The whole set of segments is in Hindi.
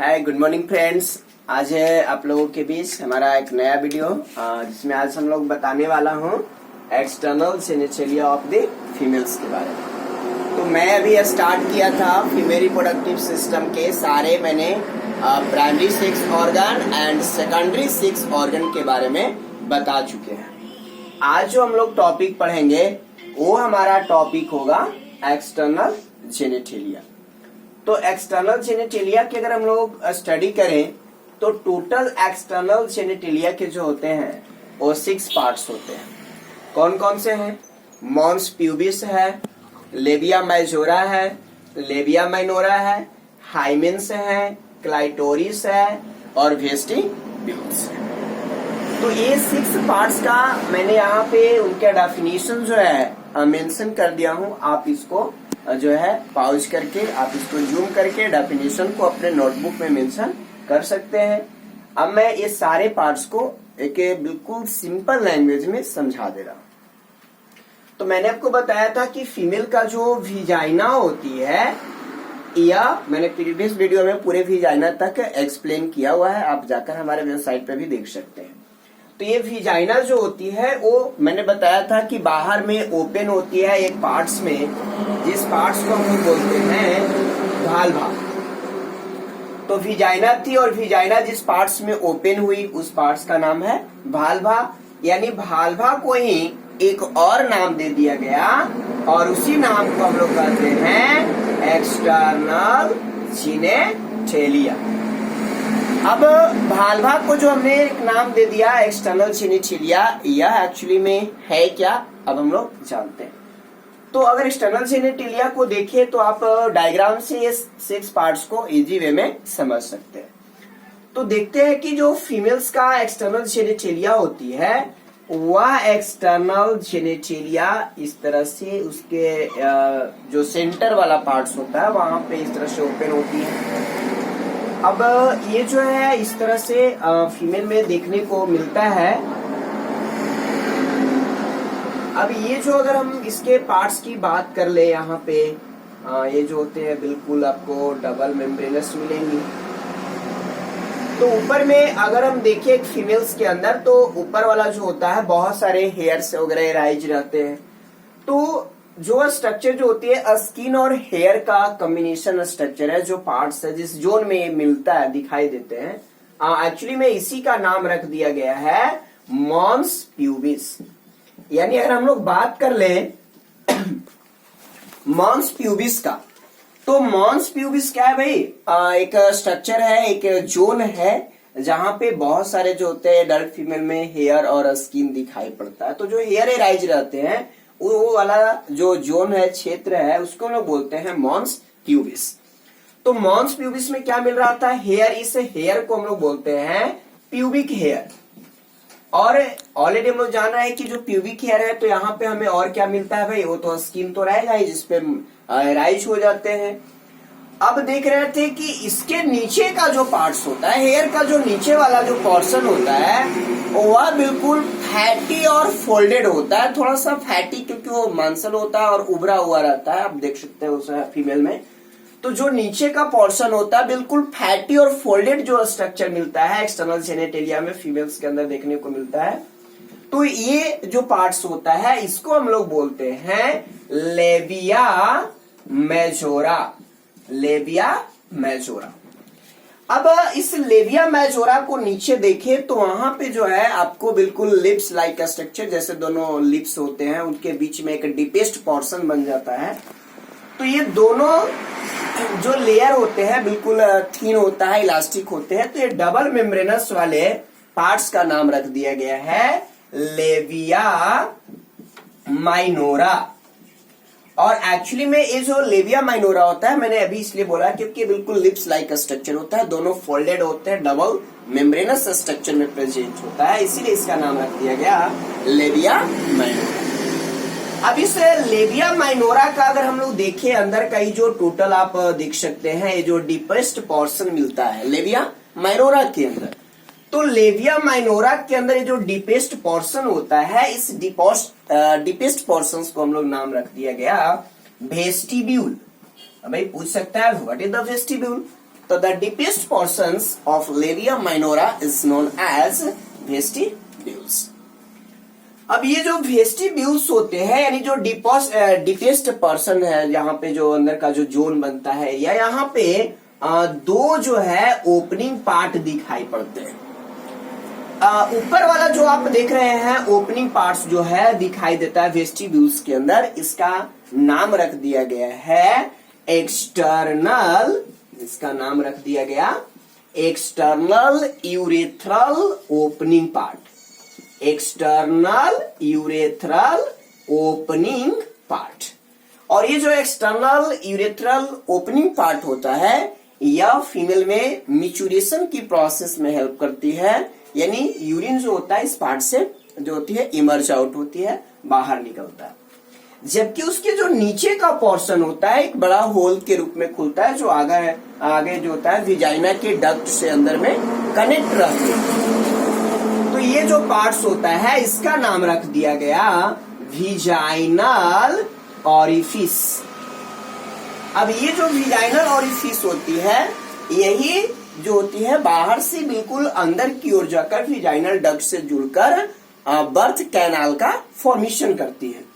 Hi good morning friends. आज है आप लोगों के बीच हमारा एक नया वीडियो जिसमें आज हम लोग बताने वाला हूँ external genitalia of the females के बारे में। तो मैं अभी स्टार्ट किया था फीमेल रिप्रोडक्टिव सिस्टम के सारे मैंने primary sex organ and secondary sex organ के बारे में बता चुके हैं। आज जो हम लोग टॉपिक पढ़ेंगे वो हमारा टॉपिक होगा एक्सटर्नल जेनिटलिया। तो एक्सटर्नल जेनिटलिया की अगर हम लोग स्टडी करें तो टोटल एक्सटर्नल जेनिटलिया के जो होते हैं वो 6 पार्ट्स होते हैं। कौन कौन से हैं? मॉन्स प्यूबिस है, लेबिया मेजोरा है, लेबिया माइनोरा है, हाइमेन्स है, क्लाइटोरिस है और वेस्टिब्यूल्स है। तो ये 6 पार्ट्स का मैंने यहाँ पे उनका डेफिनेशन जो है मेंशन कर दिया हूँ। आप इसको जो है पॉज करके आप इसको जूम करके डेफिनेशन को अपने नोटबुक में मेंशन कर सकते हैं। अब मैं ये सारे पार्ट्स को एक बिल्कुल सिंपल लैंग्वेज में समझा दे रहा हूँ। तो मैंने आपको बताया था कि फीमेल का जो विजाइना होती है, या मैंने प्रीवियस वीडियो में पूरे विजाइना तक एक्सप्लेन किया हुआ है, आप जाकर हमारे वेबसाइट पे भी देख सकते हैं। तो ये विजाइना जो होती है वो मैंने बताया था कि बाहर में ओपन होती है एक पार्ट्स में, जिस पार्ट्स को हम बोलते हैं भाल्वा। तो विजाइना थी और विजाइना जिस पार्ट्स में ओपन हुई उस पार्ट्स का नाम है भाल्वा, यानी भाल्वा को ही एक और नाम दे दिया गया और उसी नाम को हम लोग कहते हैं एक्सटर्नल जेनिटलिया। अब भाल्वा को जो हमने एक नाम दे दिया एक्सटर्नल जेनिटलिया, यह एक्चुअली में है क्या अब हम लोग जानते हैं। तो अगर एक्सटर्नल जेनिटलिया को देखें तो आप डायग्राम से ये 6 पार्ट्स को इजी वे में समझ सकते हैं। तो देखते हैं कि जो फीमेल्स का एक्सटर्नल जेनिटलिया होती है वह एक्सटर्नल जेनिटलिया इस तरह से उसके जो सेंटर वाला पार्ट्स होता है वहां पे इस तरह से ओपन होती है। अब ये जो है इस तरह से फीमेल में देखने को मिलता है। अब ये जो अगर हम इसके पार्ट्स की बात कर ले यहाँ पे ये जो होते हैं बिल्कुल आपको डबल मेम्ब्रेनस मिलेंगी। तो ऊपर में अगर हम देखें फीमेल्स के अंदर तो ऊपर वाला जो होता है बहुत सारे हेयर्स वगैरह राइज रहते हैं। तो जो स्ट्रक्चर जो होती है स्किन और हेयर का कॉम्बिनेशन स्ट्रक्चर है, जो पार्ट्स है जिस जोन में मिलता है दिखाई देते हैं, एक्चुअली में इसी का नाम रख दिया गया है मॉन्स प्यूबिस। यानी अगर हम लोग बात कर ले मॉन्स प्यूबिस का, तो मॉन्स प्यूबिस क्या है भाई? एक स्ट्रक्चर है, एक जोन है जहां पे बहुत सारे जो होते हैं एडल्ट फीमेल में हेयर और स्किन दिखाई पड़ता है। तो जो हेयर राइज रहते हैं वो वाला जो जोन है, क्षेत्र है, उसको हम लोग बोलते हैं मॉन्स प्यूबिस। तो मॉन्स प्यूबिस में क्या मिल रहा था? हेयर। इस हेयर को हम लोग बोलते हैं प्यूबिक हेयर। और ऑलरेडी हम लोग जाना है कि जो प्यूबिक हेयर है तो यहाँ पे हमें और क्या मिलता है भाई? वो तो स्किन तो रहेगा ही जिसपे राइज हो जाते हैं। अब देख रहे थे कि इसके नीचे का जो पार्ट्स होता है, हेयर का जो नीचे वाला जो पोर्शन होता है वह बिल्कुल फैटी और फोल्डेड होता है। थोड़ा सा फैटी क्योंकि वो मांसल होता है और उभरा हुआ रहता है, आप देख सकते हैं उस फीमेल में। तो जो नीचे का पोर्शन होता है बिल्कुल फैटी और फोल्डेड जो स्ट्रक्चर मिलता है एक्सटर्नल जेनिटलिया में फीमेल्स के अंदर देखने को मिलता है। तो ये जो पार्ट्स होता है इसको हम लोग बोलते हैं लेबिया मेजोरा। Labia majora. अब इस लेबिया मेजोरा को नीचे देखें तो वहां पे जो है आपको बिल्कुल लिप्स लाइक स्ट्रक्चर, जैसे दोनों लिप्स होते हैं उनके बीच में एक डीपेस्ट पोर्शन बन जाता है। तो ये दोनों जो लेयर होते हैं बिल्कुल थीन होता है, इलास्टिक होते हैं। तो ये डबल मेम्ब्रेनस वाले पार्ट्स का नाम रख दिया गया है लेबिया माइनोरा। और एक्चुअली में ये जो लेबिया माइनोरा होता है मैंने अभी इसलिए बोला क्योंकि बिल्कुल लिप्स लाइक स्ट्रक्चर होता है, दोनों फोल्डेड होते हैं, डबल मेम्ब्रेनस स्ट्रक्चर में प्रेजेंट होता है, इसीलिए इसका नाम रख दिया गया लेबिया माइनोरा। अब इस लेबिया माइनोरा का अगर हम लोग देखें अंदर का ही जो टोटल आप देख सकते हैं, ये जो डीपेस्ट पोर्शन मिलता है लेबिया माइनोरा के अंदर, तो लेबिया माइनोरा के अंदर ये जो डीपेस्ट पोर्शन होता है इस डीपेस्ट पोर्शन को हम लोग नाम रख दिया गया वेस्टिब्यूल। भाई पूछ सकता है व्हाट इज द वेस्टिब्यूल? तो the deepest portions of labia minora is known as vestibules. अब ये जो वेस्टिब्यूल्स होते हैं यानी जो डीपेस्ट पर्सन है, यहाँ पे जो अंदर का जो जोन बनता है, या यहाँ पे दो जो है ओपनिंग पार्ट दिखाई पड़ते हैं। ऊपर वाला जो आप देख रहे हैं ओपनिंग पार्ट्स जो है दिखाई देता है वेस्टिब्यूल्स के अंदर, इसका नाम रख दिया गया है एक्सटर्नल, इसका नाम रख दिया गया external urethral opening part, external urethral opening part. और ये जो एक्सटर्नल यूरेथ्रल ओपनिंग पार्ट होता है यह फीमेल में मिचुरेशन की प्रोसेस में हेल्प करती है, यानी यूरिन जो होता है इस पार्ट से जो होती है इमर्ज आउट होती है, बाहर निकलता है। जबकि उसके जो नीचे का पोर्शन होता है एक बड़ा होल के रूप में खुलता है, जो आगे जो होता है विजाइना के डक्ट से अंदर में कनेक्ट रहते हैं। तो ये जो पार्ट्स होता है इसका नाम रख दिया गया विजाइनल ऑरिफिस। अब ये जो विजाइनल ऑरिफिस होती है यही जो होती है बाहर से बिल्कुल अंदर की ओर जाकर विजाइनल डक्ट से जुड़कर बर्थ कैनाल का फॉर्मेशन करती है।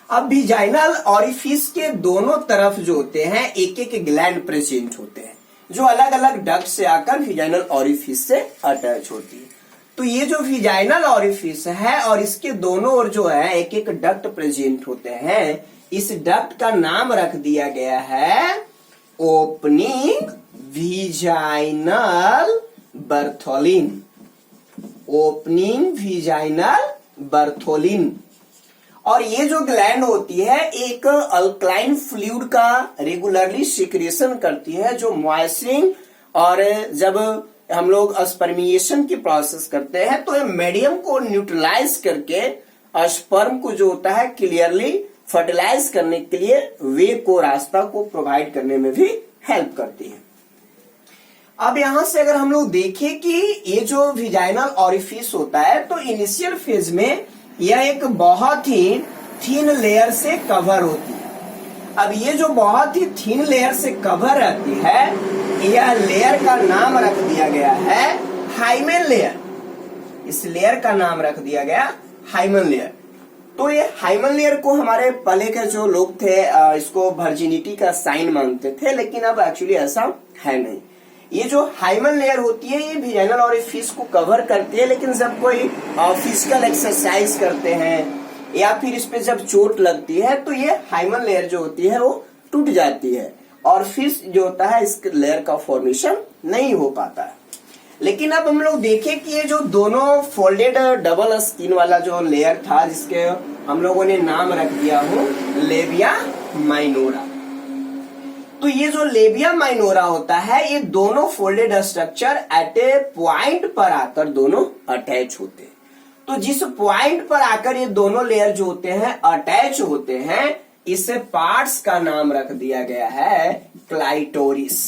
अब विजाइनल ऑरिफिस के दोनों तरफ जो होते हैं एक एक ग्लैंड प्रेजेंट होते हैं जो अलग अलग डक्ट से आकर विजाइनल ऑरिफिस से अटैच होती है। तो ये जो विजाइनल ऑरिफिस है और इसके दोनों ओर जो है एक एक डक्ट प्रेजेंट होते हैं, इस डक्ट का नाम रख दिया गया है opening vaginal Bartholin, opening vaginal Bartholin. और ये जो ग्लैंड होती है एक अल्कलाइन फ्लूइड का रेगुलरली सिक्रेशन करती है जो मॉइस्चरिंग, और जब हम लोग स्पर्मिएशन की प्रोसेस करते हैं तो ये मीडियम को न्यूट्रलाइज करके स्पर्म को जो होता है क्लियरली फर्टिलाइज करने के लिए वे को रास्ता को प्रोवाइड करने में भी हेल्प करती है। अब यहां से अगर हम लोग देखें कि ये जो विजाइनल ऑरिफिस होता है तो इनिशियल फेज में यह एक बहुत ही थीन लेयर से कवर होती है। अब ये जो बहुत ही थीन लेयर से कवर रहती है यह लेयर का नाम रख दिया गया है हाइमेन लेयर। इस लेयर का नाम रख दिया गया हाइमेन लेयर। तो ये हाइमेन लेयर को हमारे पहले के जो लोग थे इसको वर्जिनिटी का साइन मानते थे, लेकिन अब एक्चुअली ऐसा है नहीं। ये जो हाइमेन लेयर होती है ये विजाइनल ऑरिफिस को कवर करती है, लेकिन जब कोई फिजिकल एक्सरसाइज करते हैं या फिर इस पे जब चोट लगती है तो ये हाइमेन लेयर जो होती है वो टूट जाती है और फिर जो होता है इस लेयर का फॉर्मेशन नहीं हो पाता है। लेकिन अब हम लोग देखें कि ये जो दोनों फोल्डेड डबल स्किन वाला जो लेयर था जिसके हम लोगों ने नाम रख दिया हो लेबिया माइनोरा, तो ये जो लेबिया माइनोरा होता है ये दोनों फोल्डेड स्ट्रक्चर एट ए पॉइंट पर आकर दोनों अटैच होते हैं। तो जिस पॉइंट पर आकर ये दोनों लेयर जो होते हैं अटैच होते हैं इस पार्ट्स का नाम रख दिया गया है क्लाइटोरिस।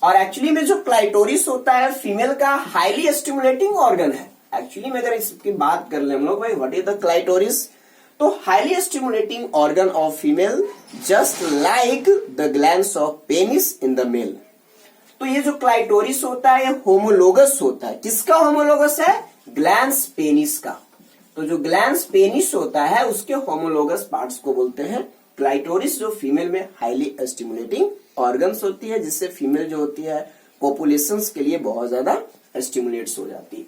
और एक्चुअली में जो क्लाइटोरिस होता है फीमेल का हाईली स्टिमुलेटिंग ऑर्गन है। एक्चुअली में अगर इसकी बात कर ले हम लोग भाई व्हाट इज द क्लाइटोरिस, तो highly stimulating organ of female just like the glands of penis in the male. तो ये जो क्लाइटोरिस होता है ये होमोलोगस होता है। किसका होमोलोगस है? ग्लैंड्स पेनिस का। तो जो ग्लैंड्स पेनिस होता है उसके होमोलोगस पार्ट्स को बोलते हैं क्लाइटोरिस, जो फीमेल में हाईली स्टिमुलेटिंग ऑर्गन्स होती है जिससे फीमेल जो होती है पॉपुलेशंस के लिए बहुत ज्यादा स्टिमुलेट्स हो जाती है।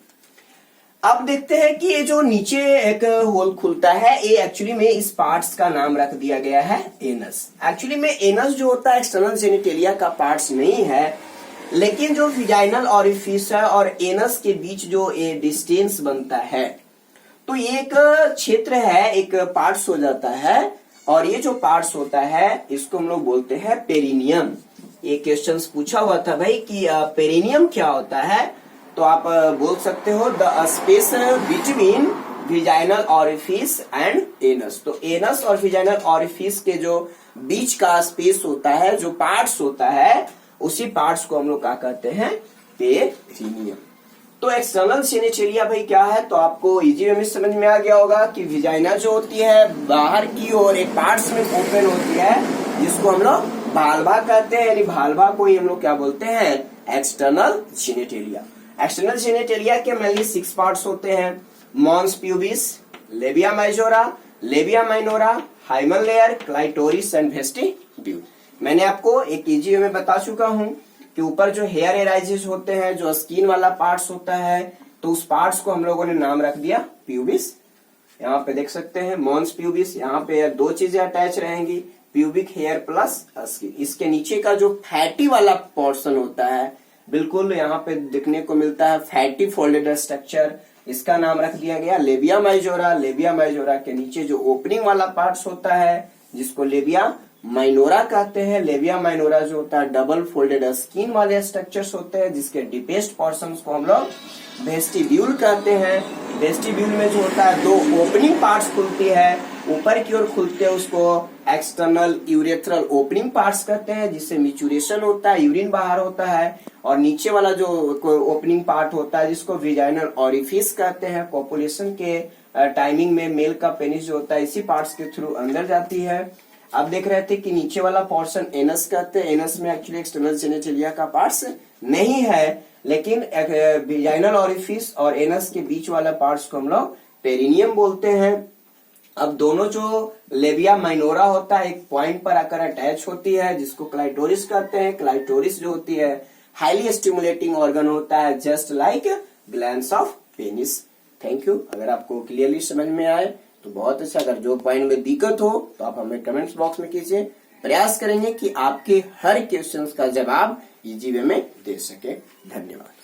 अब देखते हैं कि ये जो नीचे एक होल खुलता है ये एक्चुअली में इस पार्ट्स का नाम रख दिया गया है एनस। एक्चुअली में एनस जो होता है एक्सटर्नल जेनिटेलिया का पार्ट्स नहीं है, लेकिन जो विजाइनल ऑरिफिस है और एनस के बीच जो ये डिस्टेंस बनता है तो ये एक क्षेत्र है, एक पार्ट्स हो जाता है। और ये जो पार्ट्स होता है इसको हम लोग बोलते हैं पेरिनियम। ये क्वेश्चंस पूछा हुआ था भाई कि पेरिनियम क्या होता है, तो आप बोल सकते हो the space between vaginal orifice and anus. तो एनस और विजाइनल ऑरिफिस के जो बीच का स्पेस होता है, जो पार्ट्स होता है, उसी पार्ट्स को हम लोग क्या कहते हैं? पेरिनियम। तो एक्सटर्नल जेनिटेलिया भाई क्या है, तो आपको इजी वे में समझ में आ गया होगा कि विजाइना जो होती है बाहर की ओर एक पार्ट्स में ओपन होती है जिसको हम लोग भाल्वा कहते हैं, यानी भाल्वा को ही हम लोग क्या बोलते हैं, एक्सटर्नल जेनिटेलिया। एक्सटर्नल जेनिटेलिया के मेनली 6 पार्ट्स होते हैं, mons pubis, labia majora, labia minora, hymen layer, clitoris and vestibule. मैंने आपको एक इजी वे में बता चुका हूं कि ऊपर जो हेयर एराइजेस होते हैं, जो स्किन वाला पार्ट्स होता है, तो उस पार्ट्स को हम लोगों ने नाम रख दिया प्यूबिस। यहाँ पे देख सकते हैं मॉन्स प्यूबिस, यहाँ पे 2 चीजें अटैच रहेंगी, प्यूबिक हेयर प्लस स्किन। इसके नीचे का जो फैटी वाला पोर्शन होता है, बिल्कुल यहाँ पे देखने को मिलता है फैटी फोल्डेड स्ट्रक्चर, इसका नाम रख दिया गया लेबिया माइजोरा। लेबिया माइजोरा के नीचे जो ओपनिंग वाला पार्ट्स होता है, जिसको लेबिया माइनोरा कहते हैं। लेबिया माइनोरा जो होता है डबल फोल्डेड स्किन वाले स्ट्रक्चर्स होते हैं, जिसके डीपेस्ट पोर्शंस को हम लोग वेस्टिब्यूल कहते हैं। वेस्टिब्यूल में जो होता है 2 ओपनिंग पार्ट्स खुलती है, ऊपर की ओर खुलते हैं, उसको एक्सटर्नल यूरेथ्रल ओपनिंग पार्ट्स कहते हैं, जिससे मिचुरेशन होता है, यूरिन बाहर होता है। और नीचे वाला जो ओपनिंग पार्ट होता है, जिसको विजाइनल ऑरिफिस कहते हैं, पॉपुलेशन के टाइमिंग में मेल का पेनिस जो होता है इसी पार्ट्स के थ्रू अंदर जाती है। अब देख रहे थे कि नीचे वाला पोर्शन एनस कहते हैं। एनस में एक्चुअली एक्सटर्नल जेनिटेलिया का पार्ट्स नहीं है, लेकिन विजाइनल ऑरिफिस और एनस के बीच वाला पार्ट्स को हम लोग पेरिनियम बोलते हैं। अब दोनों जो लेबिया माइनोरा होता है एक पॉइंट पर आकर अटैच होती है, जिसको क्लाइटोरिस कहते हैं। क्लाइटोरिस जो होती है हाईली स्टिमुलेटिंग ऑर्गन होता है, just like glands of penis. Thank you. अगर आपको क्लियरली समझ में आए तो बहुत अच्छा। अगर जो पॉइंट में दिक्कत हो तो आप हमें कमेंट्स बॉक्स में कीजिए। प्रयास करेंगे कि आपके हर क्वेश्चंस का जवाब इजी वे में दे सके। धन्यवाद।